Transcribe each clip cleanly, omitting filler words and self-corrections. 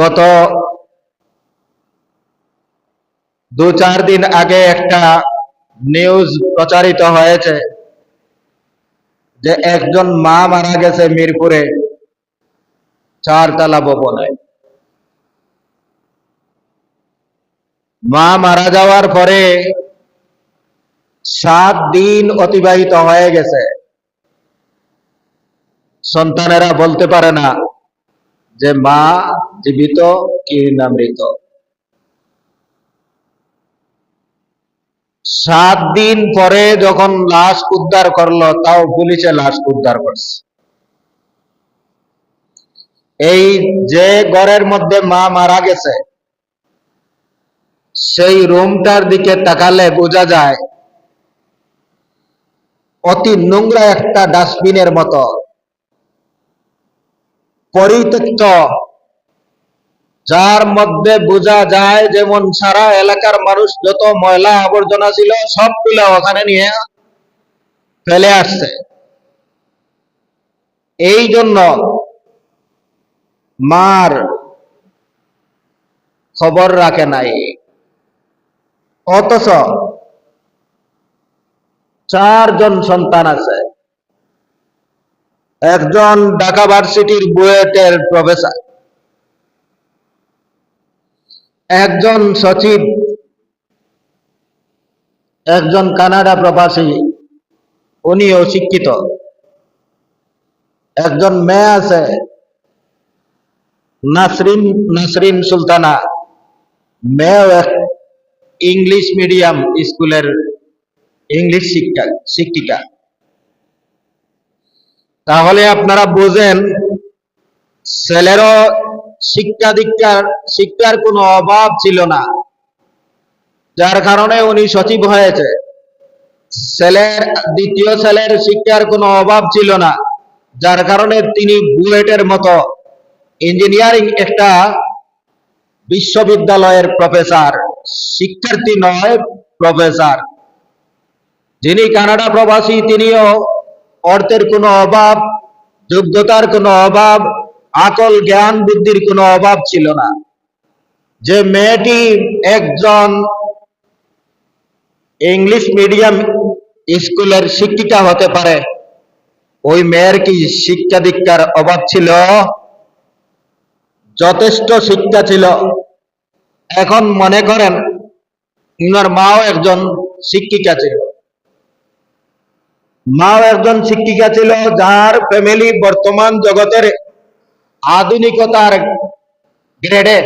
গত 2-4 দিন আগে একটা নিউজ প্রচারিত হয়েছে যে একজন মা মারা গেছে মিরপুরে 4 তলা ভবনে। মা মারা যাওয়ার পরে 7 দিন অতিবাহিত হয়ে গেছে, সন্তানেরা বলতে পারে না যে মা জীবিত কি না মৃত। 7 দিন পরে যখন লাশ উদ্ধার করলো, তাও পুলিশে লাশ উদ্ধার করছে। এই যে ঘরের মধ্যে মা মারা গেছে, সেই রুমটার দিকে তাকালে বোঝা যায় অতি নোংরা একটা ডাস্টবিনের মতো পরিত্যক্ত, যার মধ্যে বোঝা যায় যেমন সারা এলাকার মানুষ যত ময়লা আবর্জনা ছিল সবগুলো ওখানে নিয়ে ফেলে আসছে। এই জন্য মার খবর রাখে নাই, অথচ 4 জন সন্তান আছে। একজন ঢাকা ভার্সিটির বুয়েটের প্রফেসর, একজন সচিব, একজন কানাডা প্রবাসী, উনিও শিক্ষিত। একজন মেয়ে আছে নাসরিন সুলতানা, মেয়েও এক ইংলিশ মিডিয়াম স্কুলের ইংলিশ শিক্ষিকা। তাহলে আপনারা বোঝেন ছেলেরও শিক্ষার কোনো অভাব ছিল না, যার কারণে উনি সচিব হয়েছে। দ্বিতীয় ছেলের শিক্ষার কোনো অভাব ছিল না, যার কারণে তিনি বুয়েটের মতো ইঞ্জিনিয়ারিং একটা বিশ্ববিদ্যালয়ের প্রফেসর, শিক্ষার্থী নয় প্রফেসর। যিনি কানাডা প্রবাসী, তিনিও অর্থের কোনো অভাব, যোগ্যতার কোনো অভাব, আকল জ্ঞান বুদ্ধির কোনো অভাব ছিল না। যে মেয়েটি একজন ইংলিশ মিডিয়াম স্কুলের শিক্ষিকা হতে পারে, ওই মেয়ের কি শিক্ষা দীক্ষার অভাব ছিল? যথেষ্ট শিক্ষা ছিল। এখন মনে করেন ওনার মাও একজন শিক্ষিকা ছিল, যার ফ্যামিলি বর্তমান জগতের আধুনিকতার গ্রেডে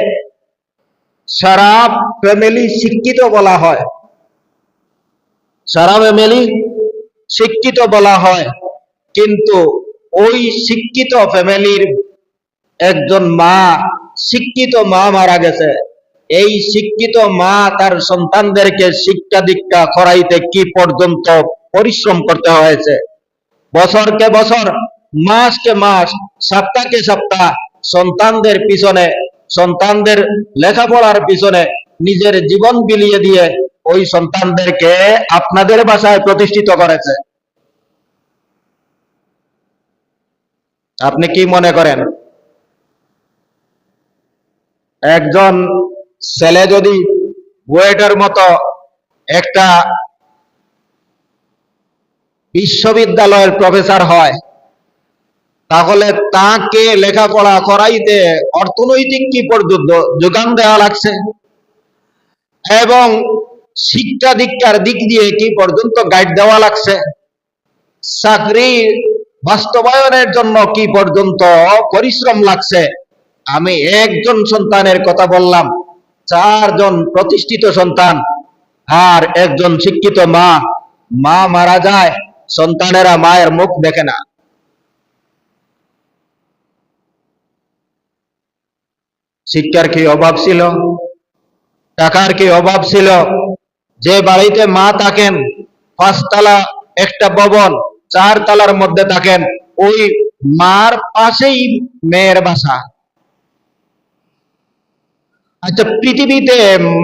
সারা ফ্যামিলি শিক্ষিত বলা হয়, কিন্তু ওই শিক্ষিত ফ্যামিলির একজন শিক্ষিত মা মারা গেছে। এই শিক্ষিত মা তার সন্তানদেরকে শিক্ষা দীক্ষা করাইতে কি পর্যন্ত পরিশ্রম করতে হয়েছে। বছরকে বছর, মাসকে মাস, সপ্তাহকে সপ্তাহ সন্তানদের পিছনে, সন্তানদের লেখাপড়ার পিছনে নিজের জীবন বিলিয়ে দিয়ে ওই সন্তানদেরকে আপনাদের বাসায় প্রতিষ্ঠিত করেছে। আপনি কি মনে করেন একজন ছেলে যদি বুয়েটের মতো একটা বিশ্ববিদ্যালয়ের প্রফেসর হয়, তাহলে তাকে লেখাপড়া করাইতে অর্থনৈতিক কি পর্যন্ত যোগান দেওয়া লাগছে এবং শিক্ষা দীক্ষার দিক দিয়ে কি পর্যন্ত গাইড দেওয়া লাগছে, চাকরি বাস্তবায়নের জন্য কি পর্যন্ত পরিশ্রম লাগছে। আমি একজন সন্তানের কথা বললাম, 4 জন প্রতিষ্ঠিত সন্তান আর একজন শিক্ষিত মা মারা যায়, সন্তানেরা মায়ের মুখ দেখে না। শিক্ষার কি অভাব ছিল? টাকার কি অভাব ছিল? যে বাড়িতে মা থাকেন, 5 তলা একটা ভবন, 4 তলার মধ্যে থাকেন, ওই মার পাশেই মেয়ের বাসা। আচ্ছা, পৃথিবীতে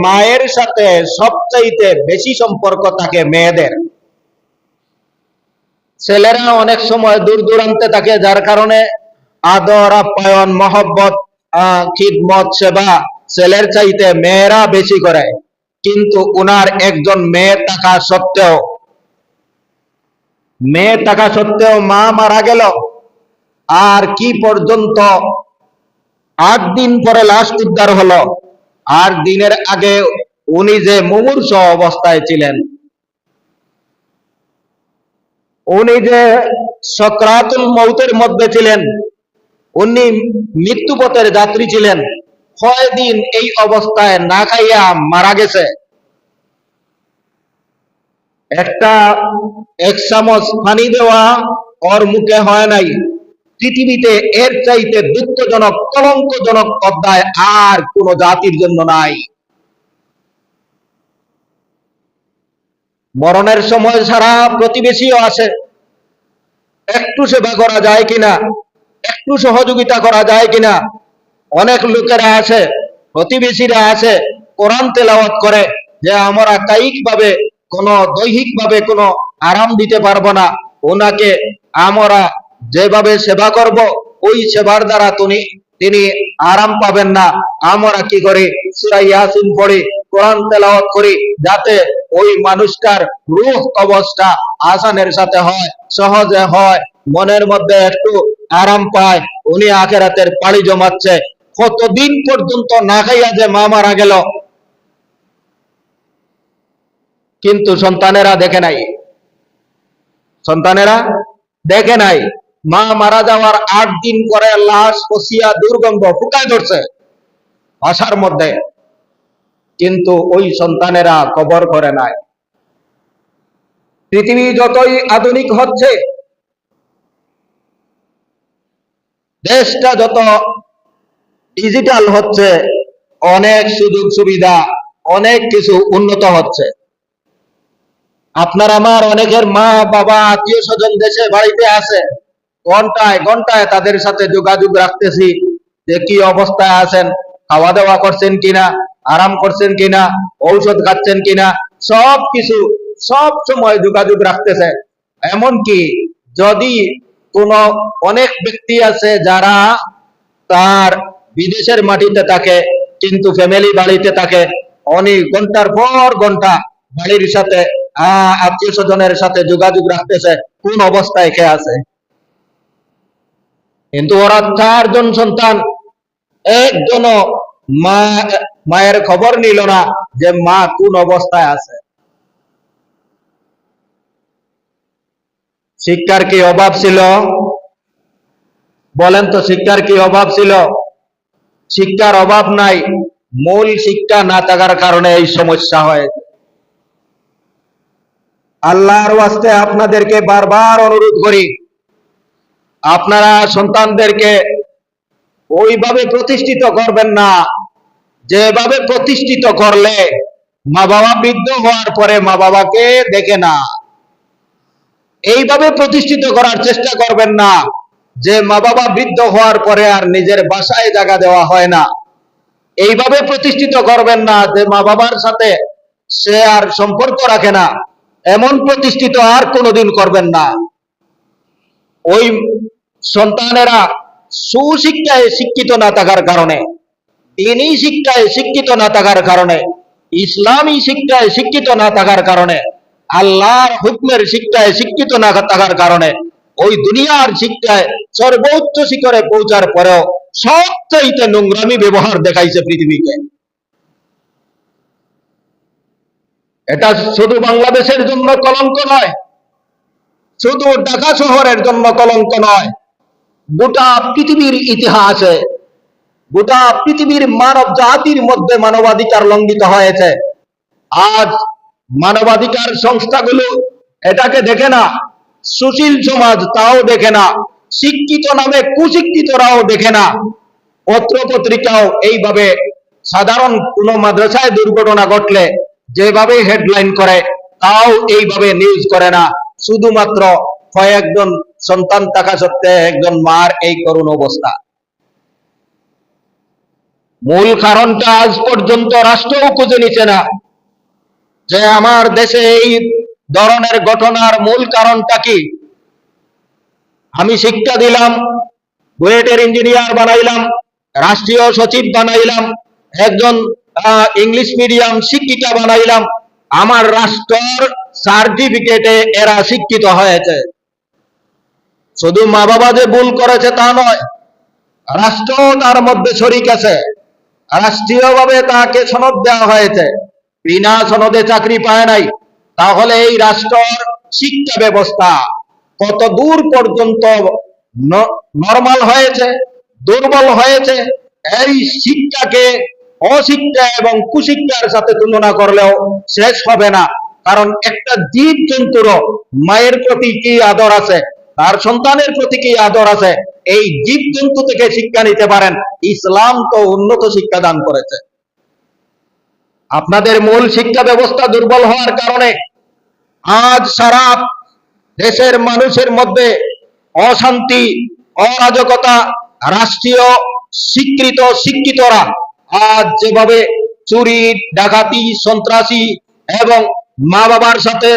মায়ের সাথে সবচাইতে বেশি সম্পর্ক থাকে মেয়েদের। ছেলেরা অনেক সময় দূর দূরান্তে থাকে, যার কারণে আদর আপ্যায়ন মহব্বত খিদমত সেবা ছেলের চাইতে মেয়েরা বেশি করে, কিন্তু উনার একজন মেয়ে থাকা সত্ত্বেও মা মারা গেল, আর কি পর্যন্ত 8 দিন পরে লাশ উদ্ধার হলো। 8 দিনের আগে উনি যে মুমূর্ষ অবস্থায় ছিলেন, উনি যে সকরাতুল মউতের মধ্যে ছিলেন, উনি মৃত্যুপথের যাত্রী ছিলেন, 6 দিন এই অবস্থায় না খাইয়া মারা গেছে। এক চামচ পানি দেওয়া ওর মুখে হয় নাই। পৃথিবীতে এর চাইতে দুঃখজনক কলঙ্কজনক অধ্যায় আর কোন জাতির জন্য নাই। মরণের সময় সারা প্রতিবেশীও আসে, একটু সেবা করা যায় কিনা, একটু সহযোগিতা করা যায় কিনা। অনেক লোকেরা আসে, প্রতিবেশীরা আসে, কোরআন তেলাওয়াত করে যে আমরা কায়িক ভাবে দৈহিক ভাবে কোনো আরাম দিতে পারবো না, ওনাকে আমরা যেভাবে সেবা করব ওই সেবার দ্বারা তিনি আরাম পাবেন না। আমরা কি করি, সূরা ইয়াসিন পড়ি, কোরআন তেলাওয়াত করি, যাতে ওই মানুষটার রূহ কবজটা আসানের সাথে হয়, সহজে হয়, মনের মধ্যে একটু আরাম পায়। উনি আখিরাতের পাড়ি জমাচ্ছে। কতদিন পর্যন্ত না খাইয়া যে মা মারা গেল, কিন্তু সন্তানেরা দেখে নাই। মা মারা যাওয়ার 8 দিন পরে লাশ পচিয়া দুর্গন্ধ ফুকায় ধরছে বাসার মধ্যে, কিন্তু ওই সন্তানেরা কবর করে নাই। পৃথিবী যতই আধুনিক হচ্ছে, দেশটা যত ডিজিটাল হচ্ছে, অনেক সুযোগ সুবিধা, অনেক কিছু উন্নত হচ্ছে। আপনার আমার অনেকের মা বাবা আত্মীয় স্বজন দেশে বাড়িতে আছে, ঘন্টায় ঘন্টায় তাদের সাথে যোগাযোগ রাখতেছি যে কি অবস্থায় আছেন, খাওয়া দাওয়া করছেন কিনা, আরাম করছেন কিনা, ঔষধ খাচ্ছেন কিনা, সব কিছু সব সময় যোগাযোগ রাখতেছে। এমনকি যদি অনেক ব্যক্তি আছে যারা তার বিদেশের মাটিতে থাকে কিন্তু ফ্যামিলি বাড়িতে থাকে, অনেক ঘন্টার পর ঘন্টা বাড়ির সাথে আত্মীয় স্বজনের সাথে যোগাযোগ রাখতেছে কোন অবস্থায় কে আছে। কিন্তু ওরা 4 জন সন্তান, একজনও মায়ের খবর নিল না যে মা কোন অবস্থায় আছে। শিক্ষার কি অভাব ছিল? বলেন তো, শিক্ষার কি অভাব ছিল? শিক্ষার অভাব নাই, মূল শিক্ষা না থাকার কারণে এই সমস্যা হয়। আল্লাহর ওয়াস্তে আপনাদেরকে বারবার অনুরোধ করি, আপনারা সন্তানদেরকে ওইভাবে প্রতিষ্ঠিত করবেন না যেভাবে প্রতিষ্ঠিত করলে মা বাবা বৃদ্ধ হওয়ার পরে মা বাবাকে দেখে না। এইভাবে প্রতিষ্ঠিত করার চেষ্টা করবেন না যে মা বাবা বৃদ্ধ হওয়ার পরে আর নিজের বাসায় জায়গা দেওয়া হয় না। এইভাবে প্রতিষ্ঠিত করবেন না যে মা বাবার সাথে সে আর সম্পর্ক রাখে না। এমন প্রতিষ্ঠিত আর কোনোদিন করবেন না। ওই সন্তানেরা সুশিক্ষায় শিক্ষিত না থাকার কারণে, দ্বীনি শিক্ষায় শিক্ষিত না থাকার কারণে, ইসলামী শিক্ষায় শিক্ষিত না থাকার কারণে, আল্লাহর হুকমের শিক্ষায় শিক্ষিত না থাকার কারণে ওই দুনিয়ার শিক্ষায় সর্বোচ্চ শিখরে পৌঁছার পরেও সবচাইতে নোংরামি ব্যবহার দেখাইছে পৃথিবীকে। এটা শুধু বাংলাদেশের জন্য কলঙ্ক নয়, শুধু ঢাকা শহরের জন্য কলঙ্ক নয়, গোটা পৃথিবীর ইতিহাসে, গোটা পৃথিবীর মানব জাতির মধ্যে মানবাধিকার লঙ্ঘিত হয়েছে। আজ মানবাধিকার সংস্থাগুলো এটাকে দেখে না, সুশীল সমাজ তাও দেখে না, শিক্ষিত নামে কুশিক্ষিতরাও দেখে না। পত্র পত্রিকাও এইভাবে সাধারণ কোন মাদ্রাসায় দুর্ঘটনা ঘটলে যেভাবে হেডলাইন করে তাও এইভাবে নিউজ করে না। শুধুমাত্র কয়েকজন সন্তান থাকা সত্ত্বে একজন মার এই করুণ অবস্থা। মূল কারণটা আজ পর্যন্ত রাষ্ট্রও খুঁজে নিচ্ছে না যে আমার দেশে এই ধরনের ঘটনার মূল কারণটা কি। আমি শিক্ষা দিলাম, বুয়েটের ইঞ্জিনিয়ার বানাইলাম, রাষ্ট্রীয় সচিব বানাইলাম, একজন ইংলিশ মিডিয়াম শিক্ষিকা বানাইলাম, আমার রাষ্ট্রের সার্টিফিকেটে এরা শিক্ষিত হয়েছে। শুধু মা বাবা যে ভুল করেছে তা নয়, রাষ্ট্র তার মধ্যে শরিক আছে। রাষ্ট্রীয়ভাবে তাকে সনদ দেওয়া হয়েছে, বিনা সনদে চাকরি পায় নাই। তাহলে এই রাষ্ট্রের শিক্ষা ব্যবস্থা কত দূর পর্যন্ত নরমাল হয়েছে, দুর্বল হয়েছে। এই শিক্ষাকে অশিক্ষা এবং কুশিক্ষার সাথে তুলনা করলেও শেষ হবে না। কারণ একটা জীব জন্তুরও মায়ের প্রতি কি আদর আছে, তার সন্তানের প্রতি কি আদর আছে, এই জীব জন্তু থেকে শিক্ষা নিতে পারেন। ইসলাম তো উন্নত শিক্ষা দান করেছে। আপনাদের মূল শিক্ষা ব্যবস্থা দুর্বল হওয়ার কারণে আজ সারা দেশের মানুষের মধ্যে অশান্তি, অরাজকতা, রাষ্ট্রীয় স্বীকৃত শিক্ষিতরা আজ যেভাবে চুরি, ডাকাতি, সন্ত্রাসী এবং মা বাবার সাথে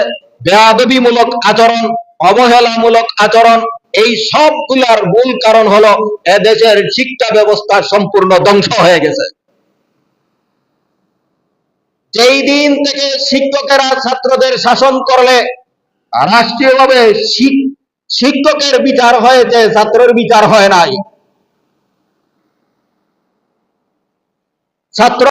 বেয়াদবিমূলক আচরণ, অবহেলামূলক আচরণ, এই সবগুলার মূল কারণ হলো এদেশের শিক্ষা ব্যবস্থা সম্পূর্ণ ধ্বংস হয়ে গেছে। যেই দিন থেকে শিক্ষকেরা ছাত্রদের শাসন করলে রাষ্ট্রীয়ভাবে শিক্ষকের বিচার হয়েছে, ছাত্রের বিচার হয় নাই। ছাত্র